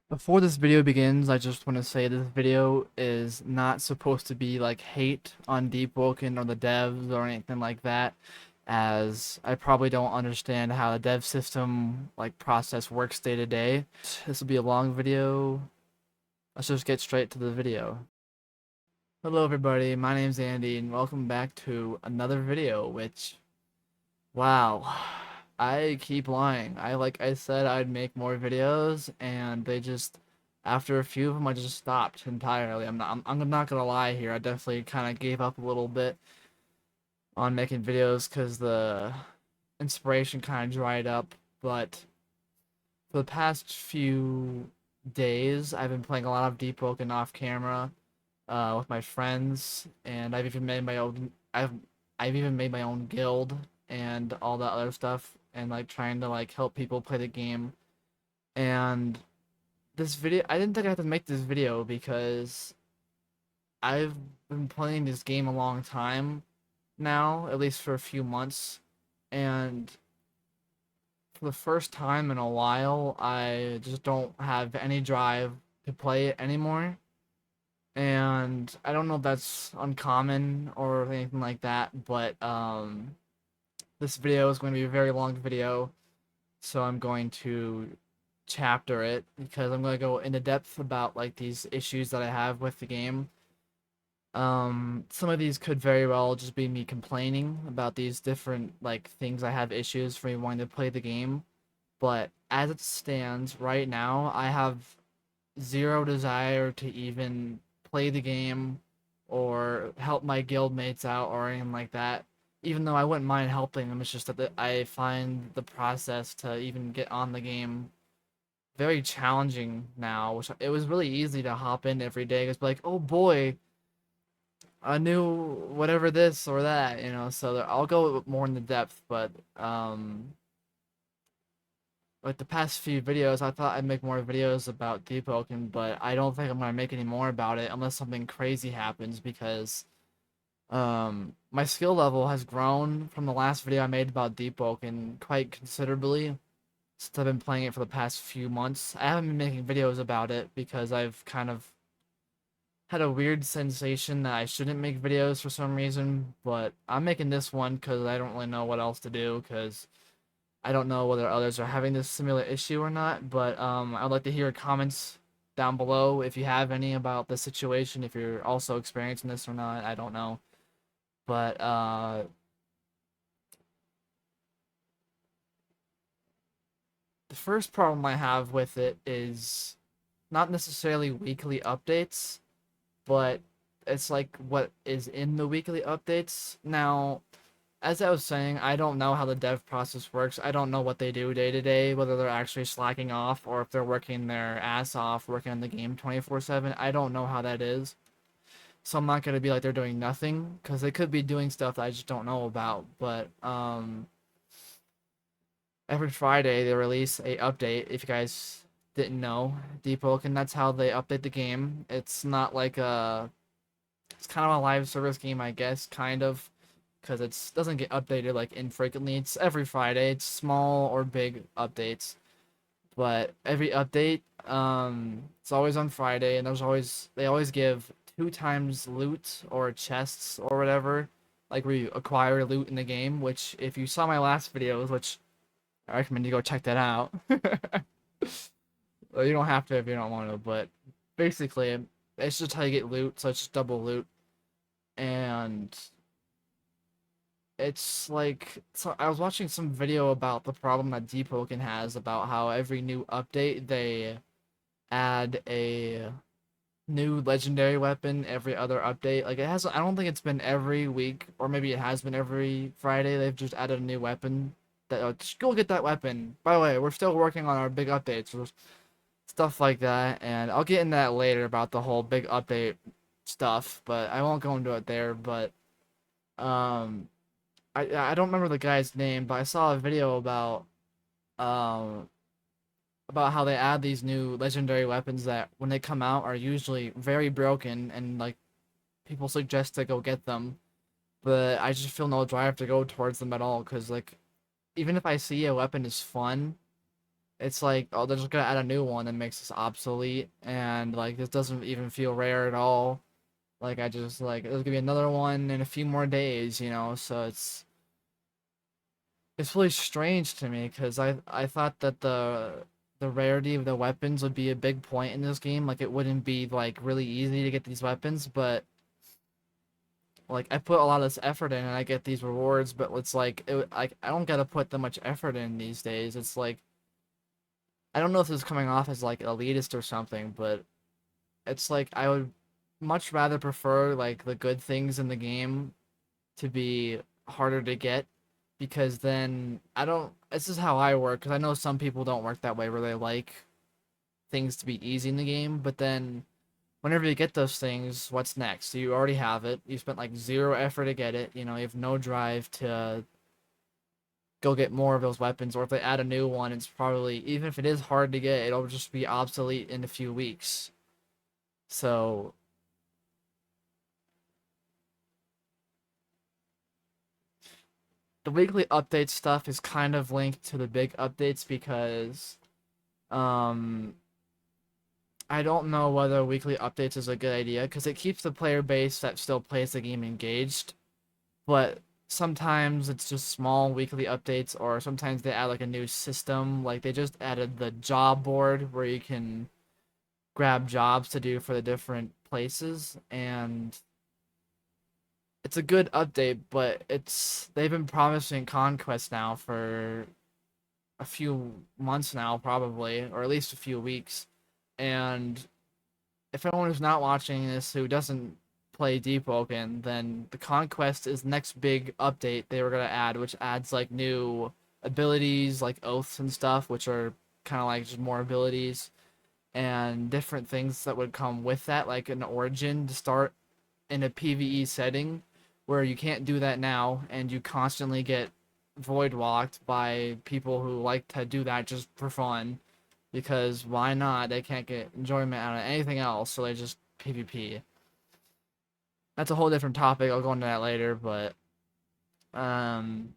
Before this video begins, I just want to say this video is not supposed to be like hate on Deepwoken or the devs or anything like that, as I probably don't understand how the dev system like process works day to day. This will be a long video. Let's just get straight to the video. Hello everybody, my name's Andy and welcome back to another video, which, wow, I keep lying. Like I said I'd make more videos and they just after a few of them I just stopped entirely. I'm not gonna lie here. I definitely kind of gave up a little bit on making videos cuz the inspiration kind of dried up, but for the past few days I've been playing a lot of Deepwoken off camera with my friends, and I've even made my own guild and all that other stuff, and like trying to like help people play the game. And this video, I didn't think I had to make this video because I've been playing this game a long time now, at least for a few months, and for the first time in a while, I just don't have any drive to play it anymore. And I don't know if that's uncommon or anything like that, but this video is going to be a very long video, so I'm going to chapter it because I'm going to go into depth about like these issues that I have with the game. Some of these could very well just be me complaining about these different like things I have issues for me wanting to play the game, but as it stands right now, I have zero desire to even play the game or help my guildmates out or anything like that. Even though I wouldn't mind helping them, it's just that I find the process to even get on the game very challenging now. Which it was really easy to hop in every day, just be like, oh boy, a new whatever this or that, you know. So I'll go more into depth, but like the past few videos, I thought I'd make more videos about Deepwoken, but I don't think I'm gonna make any more about it unless something crazy happens because my skill level has grown from the last video I made about Deepwoken quite considerably since I've been playing it for the past few months. I haven't been making videos about it because I've kind of had a weird sensation that I shouldn't make videos for some reason, but I'm making this one because I don't really know what else to do because I don't know whether others are having this similar issue or not, but I'd like to hear comments down below if you have any about the situation, if you're also experiencing this or not. I don't know. But the first problem I have with it is not necessarily weekly updates, but it's like what is in the weekly updates. Now, as I was saying, I don't know how the dev process works. I don't know what they do day to day, whether they're actually slacking off or if they're working their ass off working on the game 24/7. I don't know how that is. So I'm not going to be like they're doing nothing because they could be doing stuff that I just don't know about. But every Friday they release a update. If you guys didn't know, Deepwoken, that's how they update the game. It's not like it's kind of a live service game, I guess, kind of, because it doesn't get updated like infrequently. It's every Friday. It's small or big updates, but every update, it's always on Friday, and they always give two times loot or chests or whatever, like where you acquire loot in the game. Which, if you saw my last videos, which I recommend you go check that out. Well, you don't have to if you don't want to, but basically, it's just how you get loot. So it's just double loot, and it's like, so I was watching some video about the problem that Deepwoken has about how every new update they add a new legendary weapon every other update. Like it has, I don't think it's been every week, or maybe it has been every Friday. They've just added a new weapon that just go get that weapon. By the way, we're still working on our big updates, or stuff like that, and I'll get into that later about the whole big update stuff, but I won't go into it there. But um I don't remember the guy's name, but I saw a video um about how they add these new legendary weapons that when they come out are usually very broken and like people suggest to go get them, but I just feel no drive to go towards them at all because like even if I see a weapon is fun, it's like, oh, they're just gonna add a new one that makes this obsolete, and like this doesn't even feel rare at all. Like I just like there's gonna be another one in a few more days, you know. So it's really strange to me because I thought that the rarity of the weapons would be a big point in this game. Like it wouldn't be like really easy to get these weapons, but like I put a lot of this effort in and I get these rewards, but it's like like I don't gotta put that much effort in these days. It's like I don't know if this is coming off as like elitist or something, but it's like I would much rather prefer like the good things in the game to be harder to get because then I don't. This is how I work because I know some people don't work that way where they like things to be easy in the game, but then whenever you get those things, what's next? You already have it. You spent like zero effort to get it. You know, you have no drive to go get more of those weapons, or if they add a new one, it's probably even if it is hard to get, it'll just be obsolete in a few weeks. So the weekly update stuff is kind of linked to the big updates because um I don't know whether weekly updates is a good idea because it keeps the player base that still plays the game engaged, but sometimes it's just small weekly updates or sometimes they add like a new system, like they just added the job board where you can grab jobs to do for the different places, and it's a good update, but it's they've been promising Conquest now for a few months now, probably, or at least a few weeks. And if anyone who's not watching this who doesn't play Deepwoken, then the Conquest is next big update they were gonna add, which adds like new abilities like oaths and stuff, which are kind of like just more abilities and different things that would come with that, like an origin to start in a PvE setting where you can't do that now, and you constantly get void walked by people who like to do that just for fun. Because why not? They can't get enjoyment out of anything else, so they just PvP. That's a whole different topic. I'll go into that later, but um,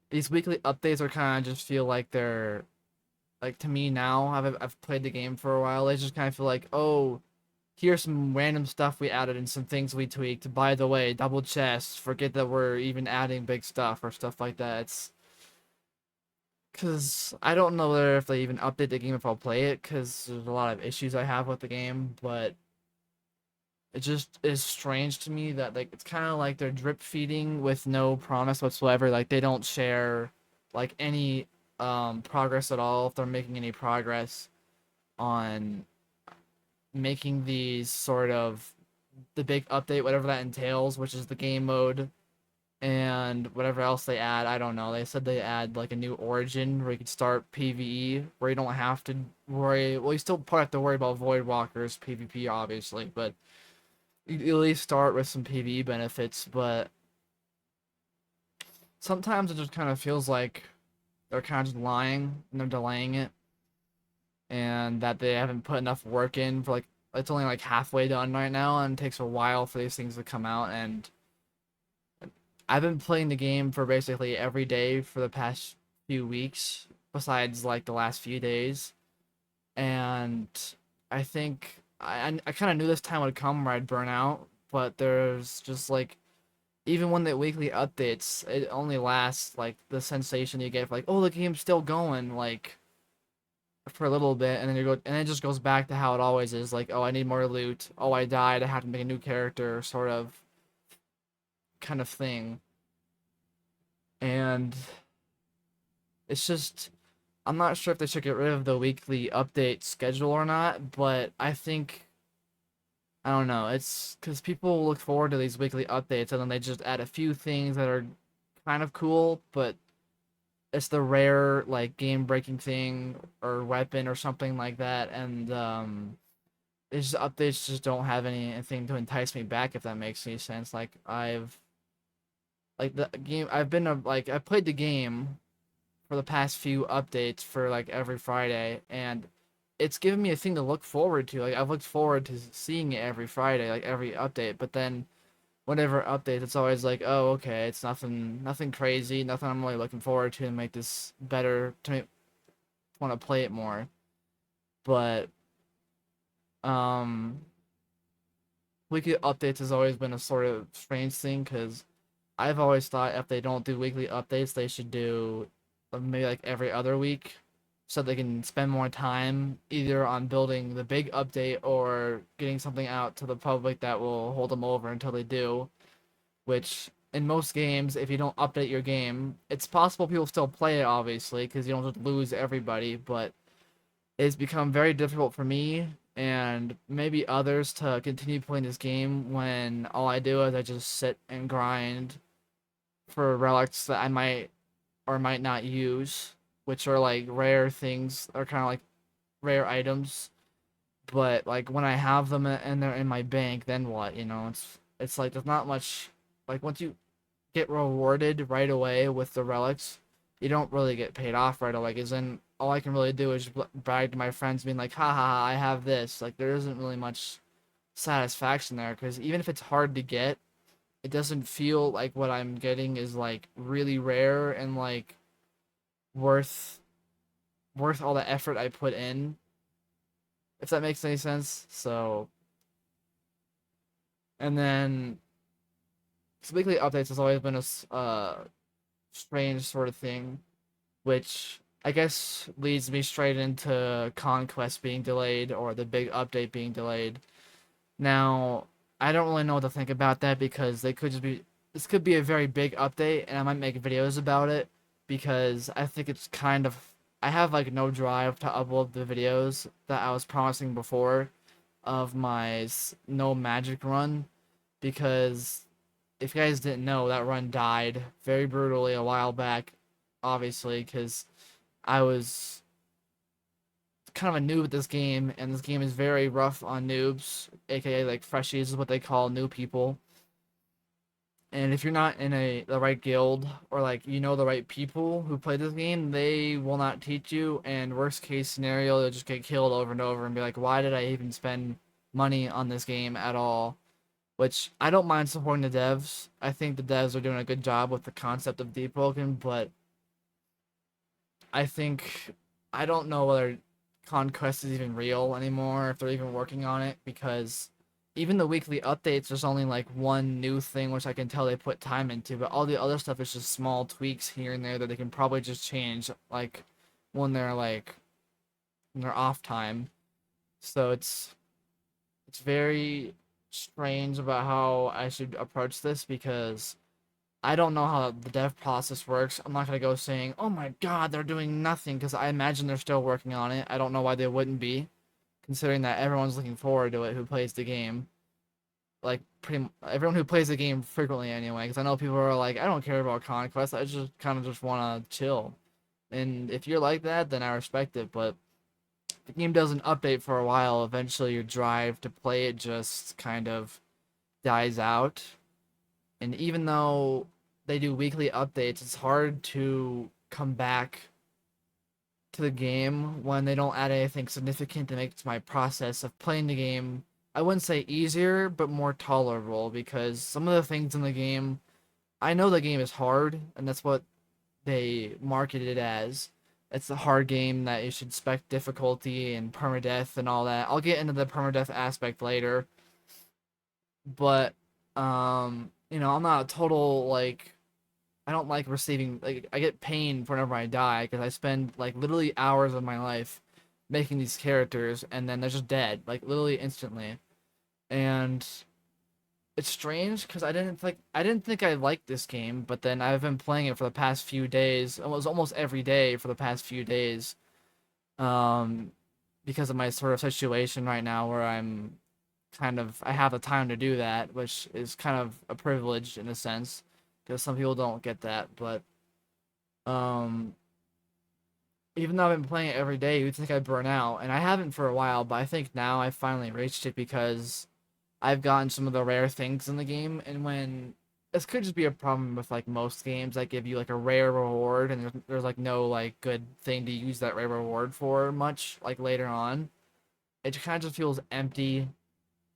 these weekly updates are kind of just feel like they're like to me now. I've played the game for a while. They just kind of feel like, oh, here's some random stuff we added and some things we tweaked. By the way, double chest. Forget that we're even adding big stuff or stuff like that. It's because I don't know whether if they even update the game if I'll play it because there's a lot of issues I have with the game, but it just is strange to me that like it's kind of like they're drip feeding with no promise whatsoever. Like they don't share like any progress at all if they're making any progress on making these sort of the big update, whatever that entails, which is the game mode and whatever else they add. I don't know. They said they add like a new origin where you can start PvE, where you don't have to worry. Well, you still probably have to worry about Voidwalkers PvP, obviously, but you at least start with some PvE benefits. But sometimes it just kind of feels like they're kind of just lying and they're delaying it, and that they haven't put enough work in for like it's only like halfway done right now, and it takes a while for these things to come out. And I've been playing the game for basically every day for the past few weeks, besides like the last few days. And I think I kind of knew this time would come where I'd burn out, but there's just like even when the weekly updates, it only lasts like the sensation you get, like oh the game's still going, like for a little bit, and then you go and it just goes back to how it always is, like oh I need more loot, oh I died, I have to make a new character, sort of kind of thing. And it's just I'm not sure if they should get rid of the weekly update schedule or not, but I think I don't know. It's because people look forward to these weekly updates and then they just add a few things that are kind of cool, but it's the rare like game breaking thing or weapon or something like that, and it's just updates just don't have anything to entice me back if that makes any sense. Like I've like the game I've been a, like I played the game for the past few updates for like every Friday, and it's given me a thing to look forward to. Like I've looked forward to seeing it every Friday, like every update. But then whenever updates, it's always like, oh, okay, it's nothing crazy, nothing I'm really looking forward to make this better to want to play it more. But um, weekly updates has always been a sort of strange thing because I've always thought if they don't do weekly updates, they should do maybe like every other week so they can spend more time either on building the big update or getting something out to the public that will hold them over until they do. Which in most games, if you don't update your game, it's possible people still play it obviously because you don't just lose everybody, but it's become very difficult for me and maybe others to continue playing this game when all I do is I just sit and grind for relics that I might or might not use, which are like rare things or kind of like rare items. But like when I have them and they're in my bank, then what? You know, it's like there's not much. Like once you get rewarded right away with the relics, you don't really get paid off right away. Cause then all I can really do is brag to my friends, being like, "Ha ha ha! I have this." Like there isn't really much satisfaction there, because even if it's hard to get, it doesn't feel like what I'm getting is like really rare and like worth all the effort I put in, if that makes any sense. So, and then weekly updates has always been a strange sort of thing, which I guess leads me straight into Conquest being delayed or the big update being delayed. Now, I don't really know what to think about that because they could just be this could be a very big update and I might make videos about it because I think it's kind of I have like no drive to upload the videos that I was promising before of my no magic run because if you guys didn't know, that run died very brutally a while back, obviously, because I was kind of a noob at this game, and this game is very rough on noobs, aka like freshies is what they call new people. And if you're not in the right guild or like you know the right people who play this game, they will not teach you. And worst case scenario, you'll just get killed over and over and be like, why did I even spend money on this game at all? Which I don't mind supporting the devs. I think the devs are doing a good job with the concept of Deepwoken, but I think I don't know whether Conquest is even real anymore, if they're even working on it, because even the weekly updates, there's only like one new thing which I can tell they put time into, but all the other stuff is just small tweaks here and there that they can probably just change, like when they're like when they're off time. So it's very strange about how I should approach this because I don't know how the dev process works. I'm not gonna go saying, "Oh my God, they're doing nothing," because I imagine they're still working on it. I don't know why they wouldn't be, considering that everyone's looking forward to it who plays the game. Like everyone who plays the game frequently anyway. Because I know people are like, "I don't care about Conquest. I just kind of just wanna chill." And if you're like that, then I respect it. But if the game doesn't update for a while, eventually your drive to play it just kind of dies out. And even though they do weekly updates, it's hard to come back to the game when they don't add anything significant that makes my process of playing the game, I wouldn't say easier, but more tolerable because some of the things in the game, I know the game is hard, and that's what they market it as. It's a hard game that you should expect difficulty and permadeath and all that. I'll get into the permadeath aspect later, but I'm not a total like I don't like receiving like I get pain whenever I die because I spend like literally hours of my life making these characters and then they're just dead like literally instantly. And it's strange because I didn't think I liked this game, but then I've been playing it for the past few days. It was almost every day for the past few days. Um because of my sort of situation right now where I have the time to do that, which is kind of a privilege in a sense, because some people don't get that. But um, even though I've been playing it every day, you'd think I'd burn out, and I haven't for a while. But I think now I finally reached it because I've gotten some of the rare things in the game, and when this could just be a problem with like most games that give you like a rare reward, and there's like no like good thing to use that rare reward for much like later on. It kind of just feels empty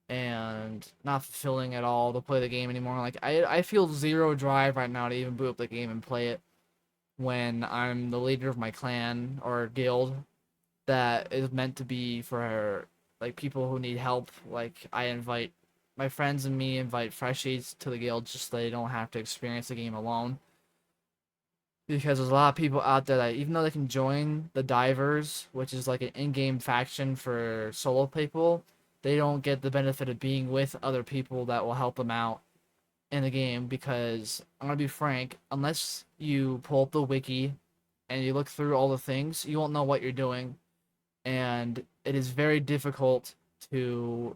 and not fulfilling at all to play the game anymore. Like I feel zero drive right now to even boot up the game and play it when I'm the leader of my clan or guild. that is meant to be for like people who need help. Like I invite my friends and me invite freshies to the guild just so they don't have to experience the game alone. Because there's a lot of people out there that even though they can join the divers, which is like an in-game faction for solo people, they don't get the benefit of being with other people that will help them out in the game. Because I'm gonna be frank, unless you pull up the wiki and you look through all the things, you won't know what you're doing, and it is very difficult to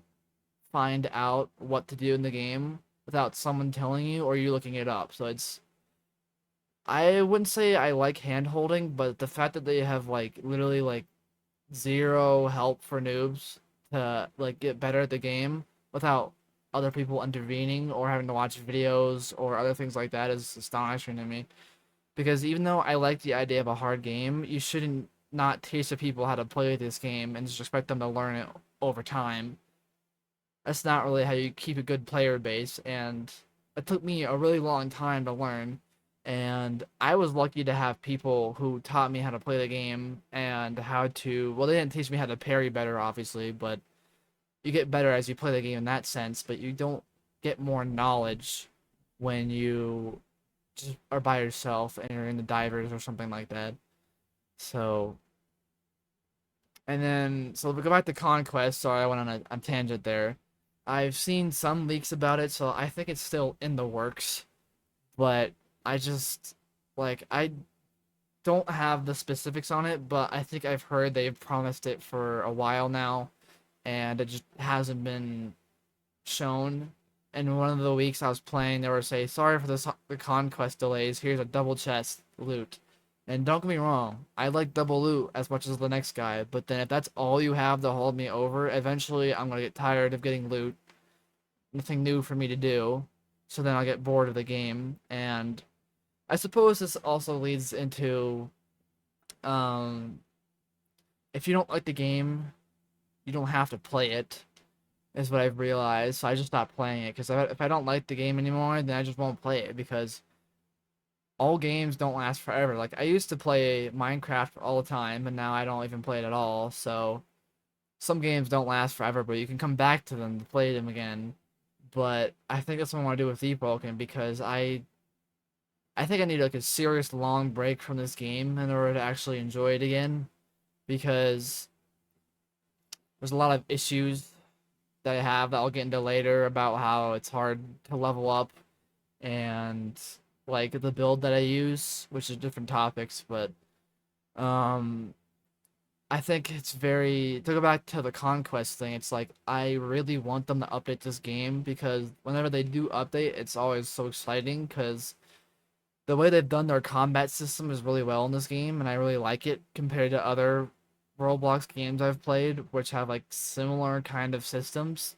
find out what to do in the game without someone telling you or you looking it up. So it's I wouldn't say I like hand holding, but the fact that they have like literally like zero help for noobs to like get better at the game without other people intervening or having to watch videos or other things like that is astonishing to me. Because even though I like the idea of a hard game, you shouldn't not teach the people how to play this game and just expect them to learn it over time. That's not really how you keep a good player base, and it took me a really long time to learn. And I was lucky to have people who taught me how to play the game and how to. Well, they didn't teach me how to parry better, obviously, but you get better as you play the game in that sense. But you don't get more knowledge when you just are by yourself and you're in the divers or something like that. So, and then so we go back to Conquest. Sorry, I went on a tangent there. I've seen some leaks about it, so I think it's still in the works. But I just I don't have the specifics on it, but I think I've heard they've promised it for a while now, and it just hasn't been shown. And one of the weeks I was playing, they were saying, "Sorry for the conquest delays. Here's a double chest loot." And don't get me wrong, I like double loot as much as the next guy, but then if that's all you have to hold me over, eventually I'm gonna get tired of getting loot. Nothing new for me to do. So then I'll get bored of the game. And I suppose this also leads into um, if you don't like the game, you don't have to play it, is what I've realized. So I just stopped playing it because if I don't like the game anymore, then I just won't play it because all games don't last forever. Like I used to play Minecraft all the time, and now I don't even play it at all. So some games don't last forever, but you can come back to them to play them again. But I think that's what I want to do with Deepwoken because I think I need like a serious long break from this game in order to actually enjoy it again because there's a lot of issues that I have that I'll get into later about how it's hard to level up and like the build that I use, which is different topics, but um I think it's very to go back to the conquest thing, it's like I really want them to update this game because whenever they do update, it's always so exciting because the way they've done their combat system is really well in this game, and I really like it compared to other Roblox games I've played, which have like similar kind of systems.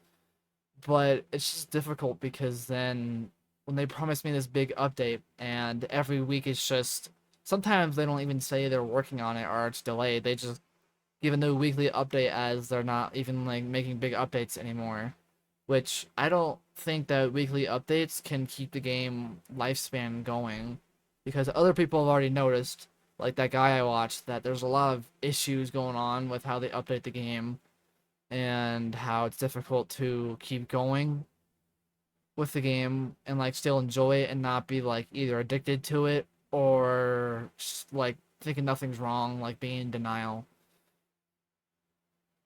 But it's just difficult because then when they promise me this big update, and every week it's just sometimes they don't even say they're working on it or it's delayed. They just give a new weekly update as they're not even like making big updates anymore, which I don't think that weekly updates can keep the game lifespan going because other people have already noticed, like that guy I watched, that there's a lot of issues going on with how they update the game and how it's difficult to keep going with the game and like still enjoy it and not be like either addicted to it or just, like thinking nothing's wrong, like being in denial.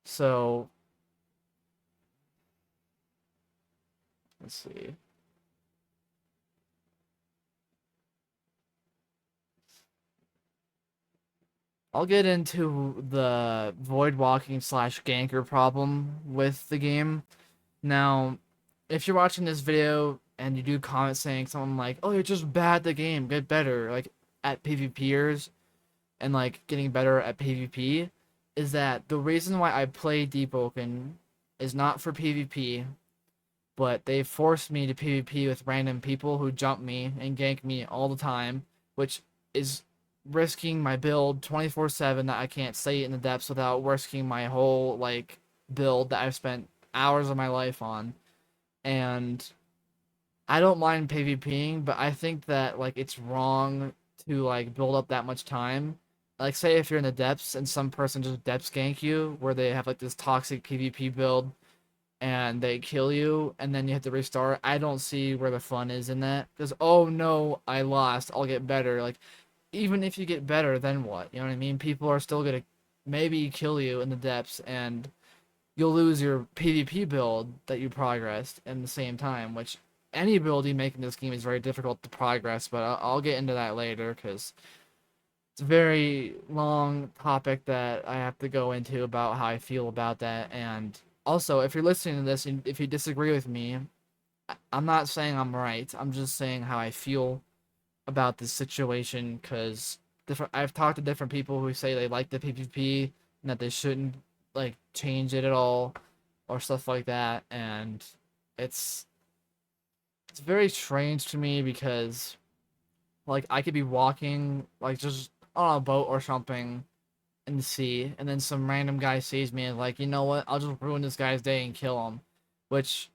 So let's see. I'll get into the void walking slash ganker problem with the game. Now, if you're watching this video and you do comment saying something like, "Oh, you're just bad at the game, get better," like at PvPers and like getting better at PvP, is that the reason why I play Deepwoken is not for PvP, but they forced me to PvP with random people who jump me and gank me all the time, which is risking my build 24/7 that I can't stay in the depths without risking my whole like build that I've spent hours of my life on. And I don't mind PvPing, but I think that like it's wrong to like build up that much time like say if you're in the depths and some person just depths gank you, where they have like this toxic PvP build and they kill you and then you have to restart. I don't see where the fun is in that. Because oh no, I lost. I'll get better. Like even if you get better, then what? You know what I mean? People are still gonna maybe kill you in the depths and you'll lose your PvP build that you progressed in the same time, which any build you make in this game is very difficult to progress, but I'll get into that later because it's a very long topic that I have to go into about how I feel about that. And also, if you're listening to this and if you disagree with me, I'm not saying I'm right. I'm just saying how I feel about this situation because different. I've talked to different people who say they like the PvP and that they shouldn't like change it at all or stuff like that. And it's it's very strange to me because like I could be walking like just on a boat or something in the sea, and then some random guy sees me and like, you know what? I'll just ruin this guy's day and kill him, which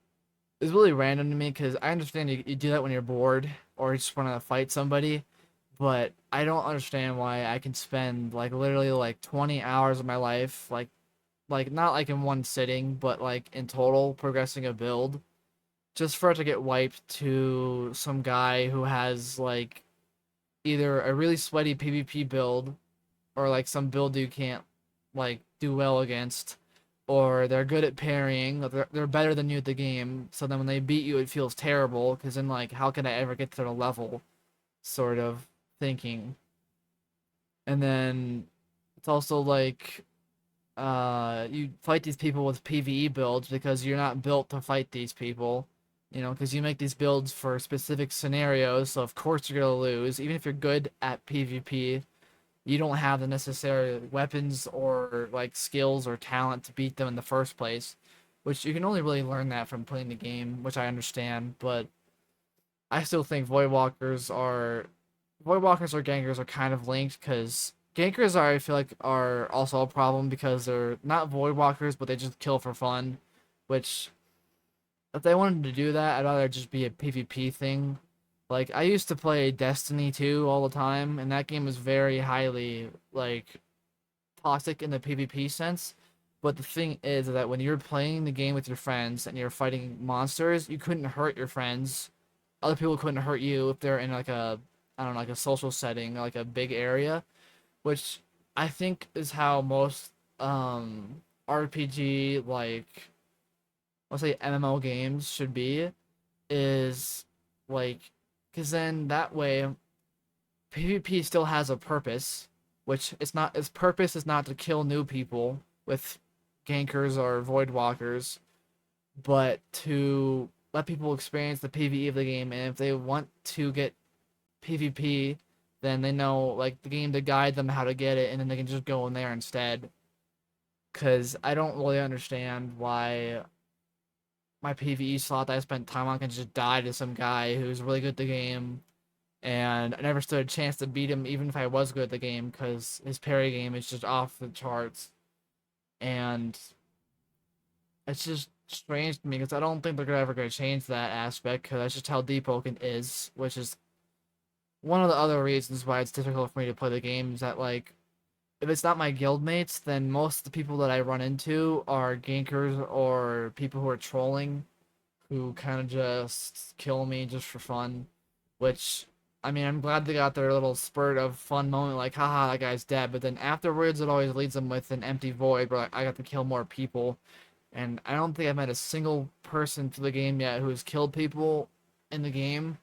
is really random to me because I understand you do that when you're bored or you just want to fight somebody, but I don't understand why I can spend like literally like 20 hours of my life like not like in one sitting, but like in total progressing a build just for it to get wiped to some guy who has like either a really sweaty PvP build or like some build you can't like do well against, or they're good at parrying, or they're better than you at the game. So then when they beat you, it feels terrible because then like how can I ever get to their level, sort of thinking. And then it's also like you fight these people with PvE builds because you're not built to fight these people. You know, because you make these builds for specific scenarios, so of course you're gonna lose. Even if you're good at PvP, you don't have the necessary weapons or like skills or talent to beat them in the first place, which you can only really learn that from playing the game, which I understand, but I still think Voidwalkers or Gankers are kind of linked because Gankers are I feel like are also a problem because they're not Voidwalkers but they just kill for fun, which if they wanted to do that, I'd rather just be a PvP thing. Like I used to play Destiny 2 all the time, and that game was very highly like toxic in the PvP sense. But the thing is that when you're playing the game with your friends and you're fighting monsters, you couldn't hurt your friends. Other people couldn't hurt you if they're in like a I don't know, like a social setting, like a big area, which I think is how most RPG like let's say MMO games should be is like because then that way PvP still has a purpose, which it's not its purpose is not to kill new people with gankers or voidwalkers, but to let people experience the PvE of the game, and if they want to get PvP, then they know like the game to guide them how to get it, and then they can just go in there instead. Cause I don't really understand why my PvE slot that I spent time on can just die to some guy who's really good at the game, and I never stood a chance to beat him even if I was good at the game because his parry game is just off the charts, and it's just strange to me because I don't think they're ever going to change that aspect because that's just how Deepwoken is, which is one of the other reasons why it's difficult for me to play the game is that like if it's not my guildmates, then most of the people that I run into are gankers or people who are trolling who kind of just kill me just for fun, which I mean, I'm glad they got their little spurt of fun moment, like, haha, that guy's dead. But then afterwards, it always leads them with an empty void where like, I got to kill more people. And I don't think I've met a single person through the game yet who has killed people in the game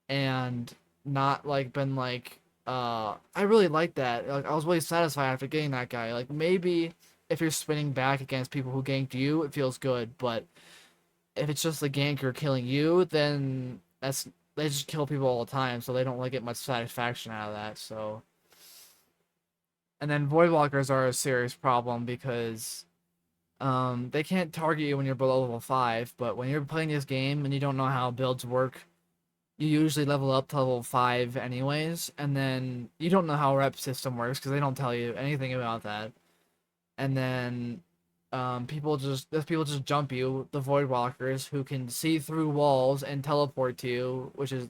and not like been like, I really like that. Like, I was really satisfied after getting that guy. Like, maybe if you're spinning back against people who ganked you, it feels good. But if it's just the ganker killing you, then that's they just kill people all the time, so they don't really get much satisfaction out of that. So, and then voidwalkers are a serious problem because they can't target you when you're below level 5, but when you're playing this game and you don't know how builds work, you usually level up to level 5 anyways, and then you don't know how rep system works because they don't tell you anything about that. And then there's people just jump you, the voidwalkers who can see through walls and teleport to you, which is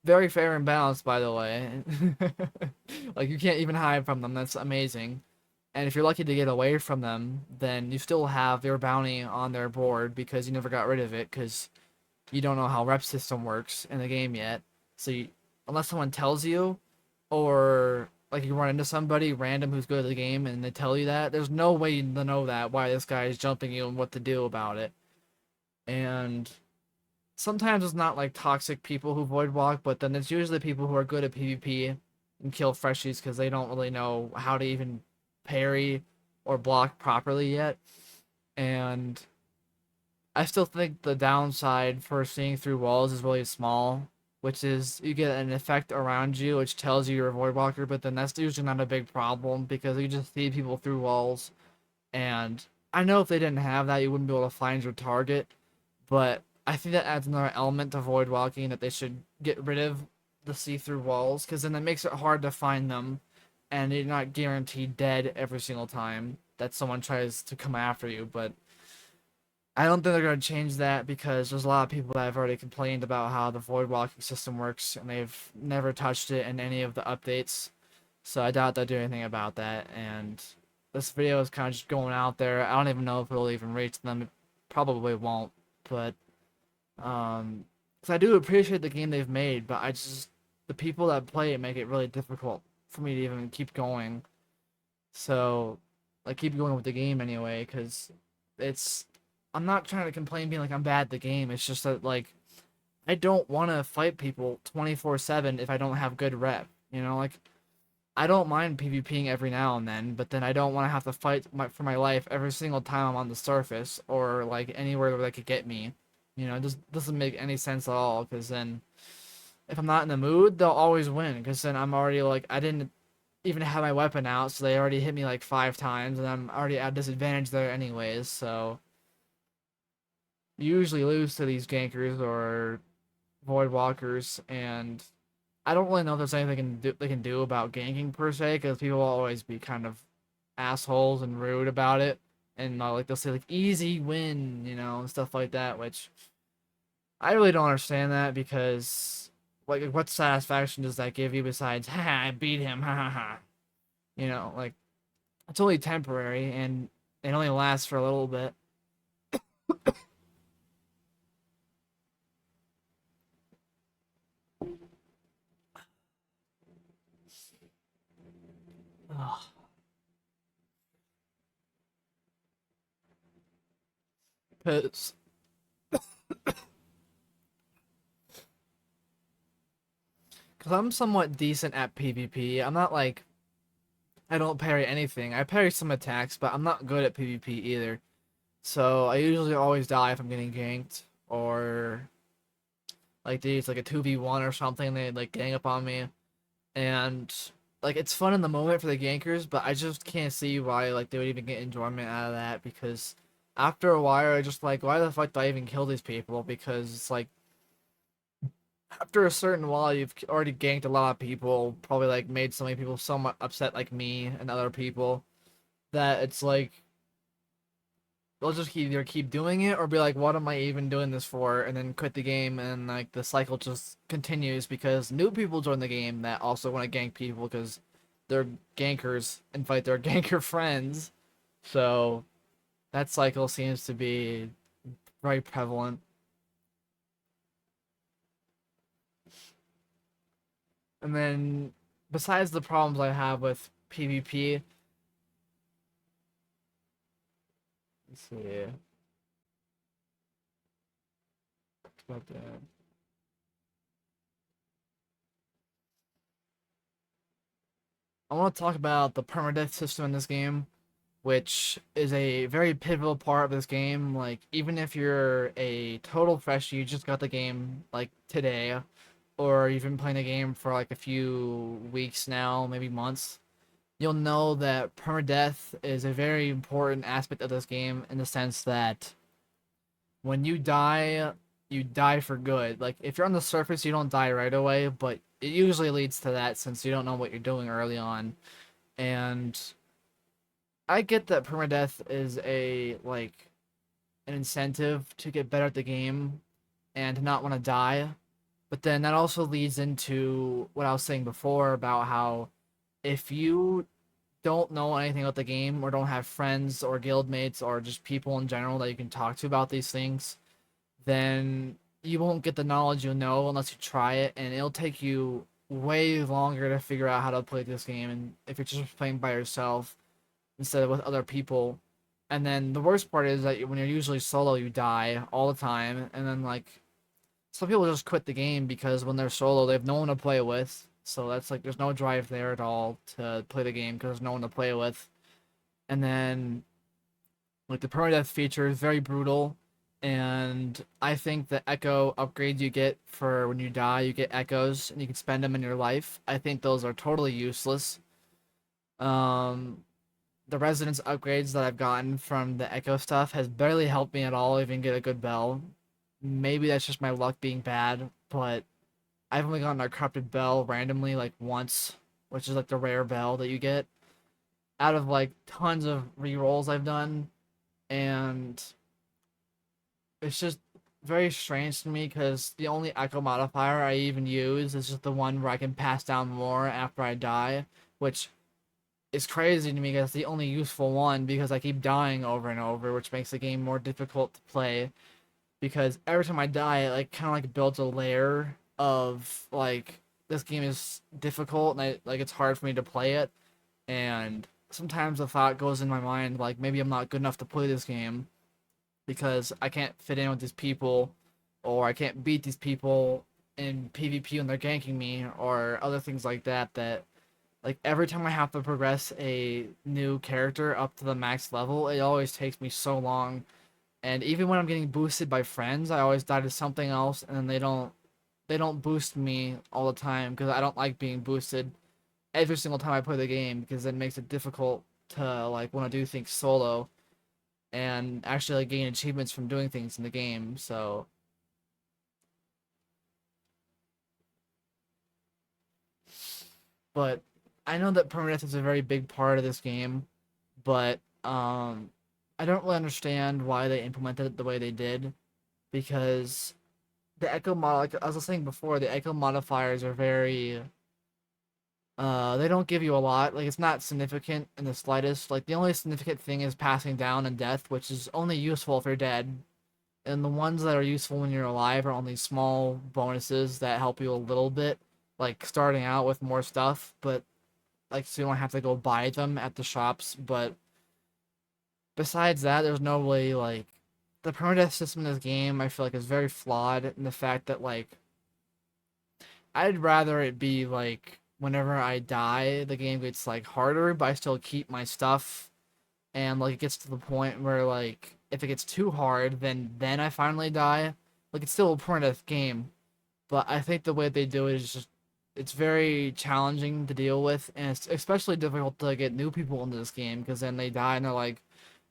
Very fair and balanced, by the way. Like you can't even hide from them. That's amazing. And if you're lucky to get away from them, then you still have their bounty on their board because you never got rid of it because you don't know how rep system works in the game yet. So unless someone tells you, or like you run into somebody random who's good at the game and they tell you that, there's no way to know that why this guy is jumping you and what to do about it. And sometimes it's not like toxic people who void walk, but then it's usually people who are good at PvP and kill freshies because they don't really know how to even parry or block properly yet. And I still think the downside for seeing through walls is really small, which is you get an effect around you which tells you you're a Voidwalker, but then that's usually not a big problem because you just see people through walls. And I know if they didn't have that, you wouldn't be able to find your target, but I think that adds another element to void walking that they should get rid of the see-through walls because then it makes it hard to find them, and you're not guaranteed dead every single time that someone tries to come after you. But I don't think they're going to change that because there's a lot of people that have already complained about how the void walking system works and they've never touched it in any of the updates. So I doubt they'll do anything about that. And this video is kind of just going out there. I don't even know if it'll even reach them. It probably won't. But because I do appreciate the game they've made, but I just the people that play it make it really difficult for me to even keep going. So I keep going with the game anyway, because it's I'm not trying to complain being like I'm bad at the game. It's just that like I don't want to fight people 24/7 if I don't have good rep. You know, like I don't mind PvPing every now and then, but then I don't want to have to fight for my life every single time I'm on the surface or like anywhere where they could get me. You know, it just doesn't make any sense at all. Because then if I'm not in the mood, they'll always win. Because then I'm already like I didn't even have my weapon out, so they already hit me like 5 times, and I'm already at a disadvantage there anyways. So you usually lose to these gankers or voidwalkers, and I don't really know if there's anything they can do about ganking per se, because people will always be kind of assholes and rude about it, and like they'll say like easy win, you know, and stuff like that, which I really don't understand that because like what satisfaction does that give you besides ha I beat him ha ha ha, you know, like it's only temporary and it only lasts for a little bit. Because I'm somewhat decent at PvP. I'm not like I don't parry anything. I parry some attacks, but I'm not good at PvP either. So I usually always die if I'm getting ganked, or like these like a 2v1 or something. They like gang up on me, and like it's fun in the moment for the gankers, but I just can't see why like they would even get enjoyment out of that because after a while I just like why the fuck do I even kill these people? Because it's like after a certain while you've already ganked a lot of people, probably like made so many people somewhat upset like me and other people that it's like they'll just either keep doing it or be like, what am I even doing this for? And then quit the game, and like the cycle just continues because new people join the game that also want to gank people because they're gankers and fight their ganker friends. So that cycle seems to be very prevalent. And then besides the problems I have with PvP, let's see. About that. I want to talk about the permadeath system in this game, which is a very pivotal part of this game. Like, even if you're a total fresh, you just got the game like today, or you've been playing the game for like a few weeks now, maybe months, you'll know that permadeath is a very important aspect of this game in the sense that when you die for good. Like, if you're on the surface, you don't die right away, but it usually leads to that since you don't know what you're doing early on. And I get that permadeath is a like an incentive to get better at the game and to not want to die. But then that also leads into what I was saying before about how if you don't know anything about the game or don't have friends or guildmates or just people in general that you can talk to about these things, then you won't get the knowledge you'll know unless you try it, and it'll take you way longer to figure out how to play this game. And if you're just playing by yourself instead of with other people, and then the worst part is that when you're usually solo, you die all the time, and then like some people just quit the game because when they're solo, they have no one to play with. So that's like there's no drive there at all to play the game because there's no one to play with. And then like the permadeath feature is very brutal, and I think the echo upgrades you get for when you die, you get echoes, and you can spend them in your life. I think those are totally useless. Um, the residence upgrades that I've gotten from the echo stuff has barely helped me at all even get a good bell. Maybe that's just my luck being bad, but I've only gotten a corrupted bell randomly like once, which is like the rare bell that you get out of like tons of rerolls I've done, and it's just very strange to me because the only echo modifier I even use is just the one where I can pass down more after I die, which is crazy to me because it's the only useful one because I keep dying over and over, which makes the game more difficult to play because every time I die, it like kind of like builds a layer of like this game is difficult and like it's hard for me to play it, and sometimes the thought goes in my mind like maybe I'm not good enough to play this game because I can't fit in with these people, or I can't beat these people in PvP when they're ganking me, or other things like that. That like every time I have to progress a new character up to the max level, it always takes me so long. And even when I'm getting boosted by friends, I always die to something else, and then they don't boost me all the time because I don't like being boosted every single time I play the game because it makes it difficult to like want to do things solo and actually like gain achievements from doing things in the game. So, but I know that permadeath is a very big part of this game, but I don't really understand why they implemented it the way they did because the echo mod, like I was saying before, the echo modifiers are very they don't give you a lot. Like it's not significant in the slightest. Like the only significant thing is passing down and death, which is only useful if you're dead. And the ones that are useful when you're alive are only small bonuses that help you a little bit, like starting out with more stuff, but like so you don't have to go buy them at the shops. But besides that, there's no way like the permadeath system in this game I feel like is very flawed in the fact that like I'd rather it be like whenever I die, the game gets like harder, but I still keep my stuff, and like it gets to the point where like if it gets too hard, then I finally die. Like it's still a permadeath game, but I think the way they do it is just it's very challenging to deal with, and it's especially difficult to get new people into this game because then they die and they're like,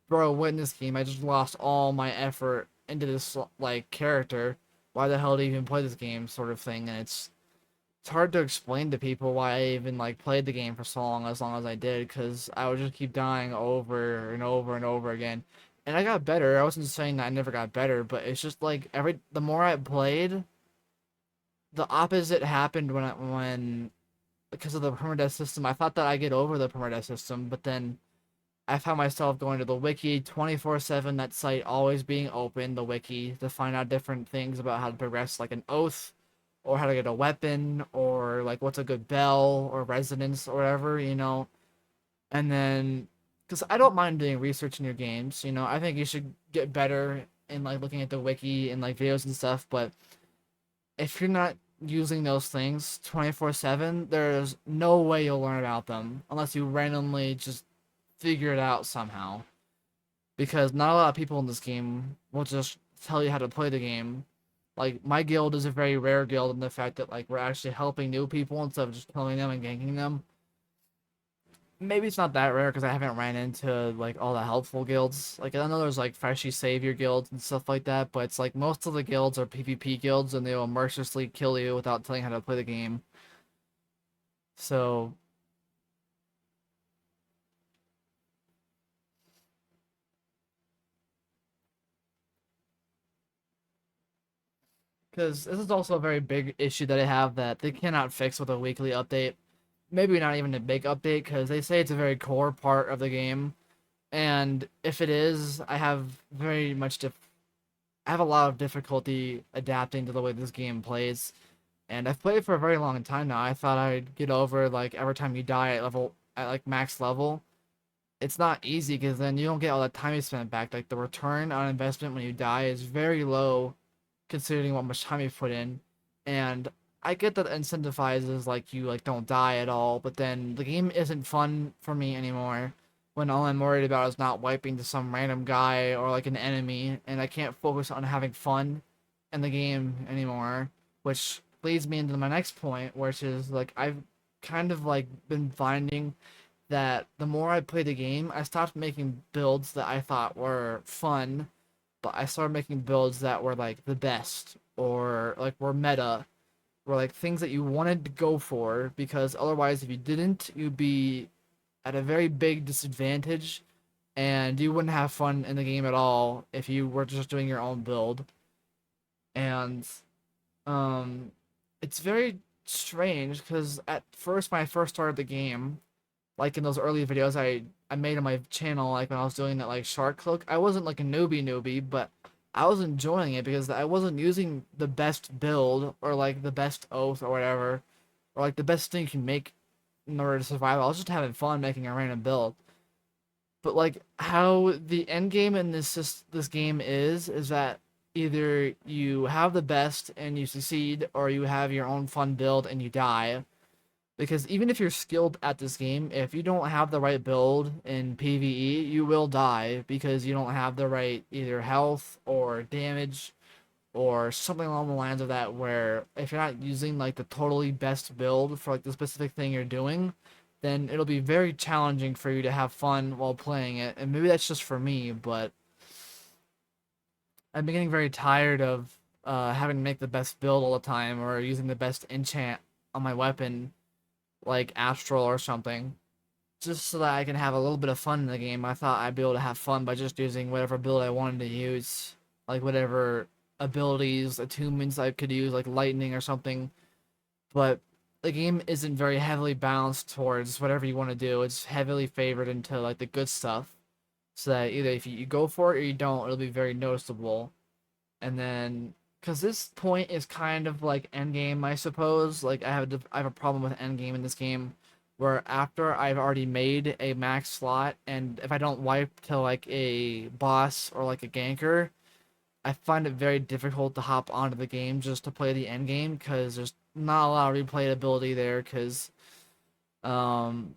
"Bro, what in this game? I just lost all my effort into this like character. Why the hell did I even play this game?" Sort of thing, and it's hard to explain to people why I even like played the game for so long as I did, because I would just keep dying over and over and over again. And I got better. I wasn't saying that I never got better, but it's just like the more I played, the opposite happened when because of the permadeath system. I thought that I get over the permadeath system, but then I found myself going to the wiki 24/7. That site always being open, the wiki, to find out different things about how to progress like an oath or how to get a weapon, or like what's a good bell or resonance or whatever, And then, because I don't mind doing research in your games, I think you should get better in like looking at the wiki and like videos and stuff. But if you're not using those things 24/7, there's no way you'll learn about them unless you randomly just figure it out somehow. Because not a lot of people in this game will just tell you how to play the game. Like my guild is a very rare guild in the fact that like we're actually helping new people instead of just killing them and ganking them. Maybe it's not that rare because I haven't ran into like all the helpful guilds. Like I know there's like freshly savior guilds and stuff like that, but it's like most of the guilds are PvP guilds and they will mercilessly kill you without telling you how to play the game. So Because this is also a very big issue that I have that they cannot fix with a weekly update. Maybe not even a big update, because they say it's a very core part of the game. And if it is, I have very much I have a lot of difficulty adapting to the way this game plays. And I've played it for a very long time now. I thought I'd get over like every time you die at like max level. It's not easy because then you don't get all that time you spent back. Like the return on investment when you die is very low considering what much time you put in. And I get that it incentivizes like you like don't die at all, but then the game isn't fun for me anymore when all I'm worried about is not wiping to some random guy or like an enemy, and I can't focus on having fun in the game anymore, which leads me into my next point, which is like I've kind of like been finding that the more I play the game, I stopped making builds that I thought were fun, but I started making builds that were like the best or like were meta, were like things that you wanted to go for because otherwise if you didn't, you'd be at a very big disadvantage and you wouldn't have fun in the game at all if you were just doing your own build. And um it's very strange because at first when I first started the game, like in those early videos I made on my channel, like when I was doing that like shark cloak, I wasn't like a newbie, but I was enjoying it because I wasn't using the best build or like the best oath or whatever, or like the best thing you can make in order to survive. I was just having fun making a random build. But like how the end game in this game is that either you have the best and you succeed, or you have your own fun build and you die. Because even if you're skilled at this game, if you don't have the right build in PvE, you will die because you don't have the right either health or damage or something along the lines of that, where if you're not using like the totally best build for like the specific thing you're doing, then it'll be very challenging for you to have fun while playing it. And maybe that's just for me, but I've been getting very tired of having to make the best build all the time or using the best enchant on my weapon like Astral or something, just so that I can have a little bit of fun in the game. I thought I'd be able to have fun by just using whatever build I wanted to use, like whatever abilities, attunements I could use, like lightning or something. But the game isn't very heavily balanced towards whatever you want to do. It's heavily favored into like the good stuff, so that either if you go for it or you don't, it'll be very noticeable. And then because this point is kind of like endgame, I suppose. Like I have a problem with endgame in this game, where after I've already made a max slot, and if I don't wipe to like a boss or like a ganker, I find it very difficult to hop onto the game just to play the end game because there's not a lot of replayability there. Because um,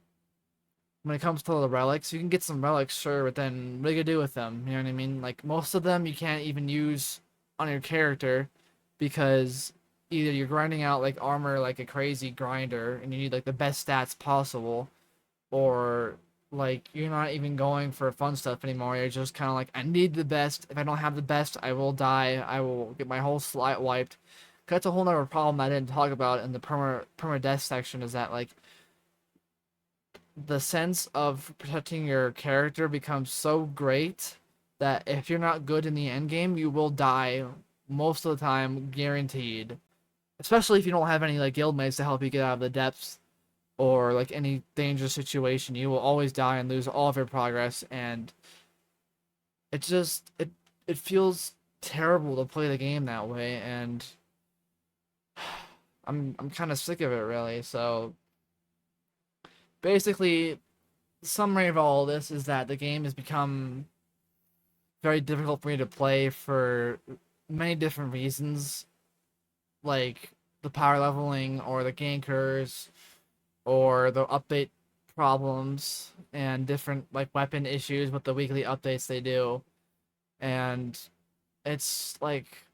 when it comes to the relics, you can get some relics, sure, but then what are you gonna do with them? You know what I mean? Like most of them you can't even use on your character because either you're grinding out like armor like a crazy grinder and you need like the best stats possible, or like you're not even going for fun stuff anymore. You're just kind of like, I need the best. If I don't have the best, I will die. I will get my whole slot wiped. 'Cause that's a whole nother problem I didn't talk about in the permadeath section, is that like the sense of protecting your character becomes so great that if you're not good in the end game, you will die most of the time, guaranteed. Especially if you don't have any like guildmates to help you get out of the depths or like any dangerous situation, you will always die and lose all of your progress. And it just it feels terrible to play the game that way, and I'm kind of sick of it really. So basically, the summary of all of this is that the game has become very difficult for me to play for many different reasons, like the power leveling or the gankers or the update problems and different like weapon issues with the weekly updates they do. And it's like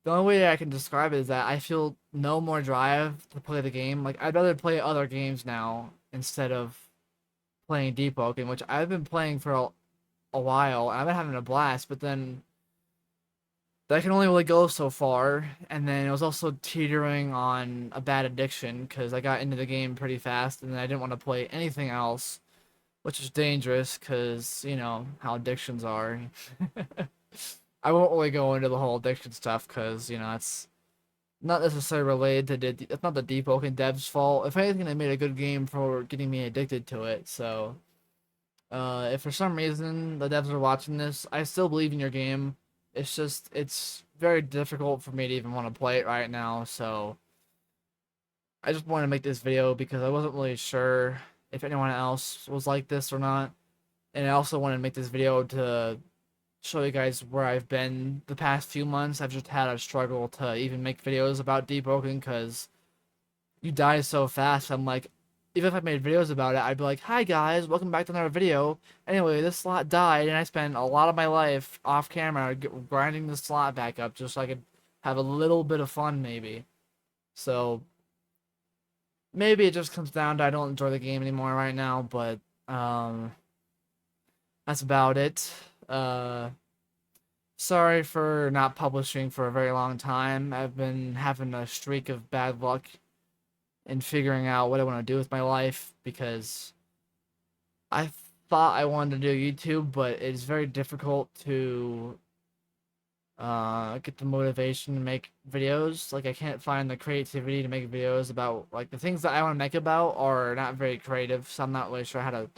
the only way I can describe it is that I feel no more drive to play the game. Like I'd rather play other games now instead of playing Deepwoken, which I've been playing for a while. I've been having a blast, but then that can only really go so far. And then it was also teetering on a bad addiction because I got into the game pretty fast and then I didn't want to play anything else, which is dangerous because, you know, how addictions are. I won't really go into the whole addiction stuff because it's not necessarily related to it's not the Deepwoken devs' fault. If anything, they made a good game for getting me addicted to it. So, if for some reason the devs are watching this, I still believe in your game. It's just it's very difficult for me to even want to play it right now. So, I just wanted to make this video because I wasn't really sure if anyone else was like this or not, and I also wanted to make this video to show you guys where I've been the past few months. I've just had a struggle to even make videos about Deepwoken because you die so fast. I'm like, even if I made videos about it, I'd be like, hi guys, welcome back to another video. Anyway, this slot died, and I spent a lot of my life off camera grinding the slot back up just so I could have a little bit of fun, maybe. So, maybe it just comes down to I don't enjoy the game anymore right now, but, that's about it. Uh, Sorry for not publishing for a very long time. I've been having a streak of bad luck in figuring out what I want to do with my life because I thought I wanted to do YouTube, but it's very difficult to get the motivation to make videos. Like I can't find the creativity to make videos about like the things that I want to make about are not very creative, so I'm not really sure how to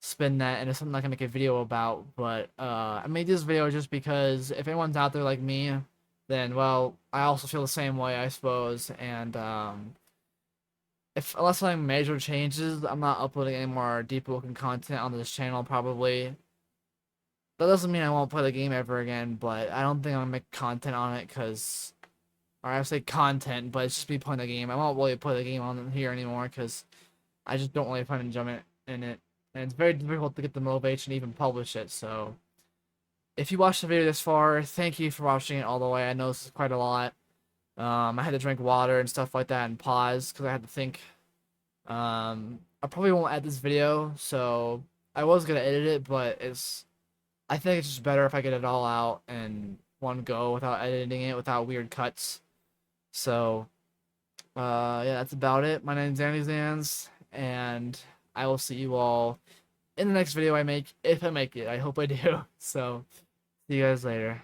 spin that into something I can make a video about. But I made this video just because if anyone's out there like me, then well, I also feel the same way, I suppose. And if unless something major changes, I'm not uploading any more Deepwoken content on this channel probably. That doesn't mean I won't play the game ever again, but I don't think I'm gonna make content on it because, or I say content, but it's just me playing the game. I won't really play the game on here anymore because I just don't really find enjoyment in it, and it's very difficult to get the motivation to even publish it. So, if you watched the video this far, thank you for watching it all the way. I know this is quite a lot. I had to drink water and stuff like that and pause because I had to think. I probably won't add this video, so I was gonna edit it, but I think it's just better if I get it all out in one go without editing it, without weird cuts. So, yeah, that's about it. My name's Andy Zans, and I will see you all in the next video I make, if I make it. I hope I do. So, see you guys later.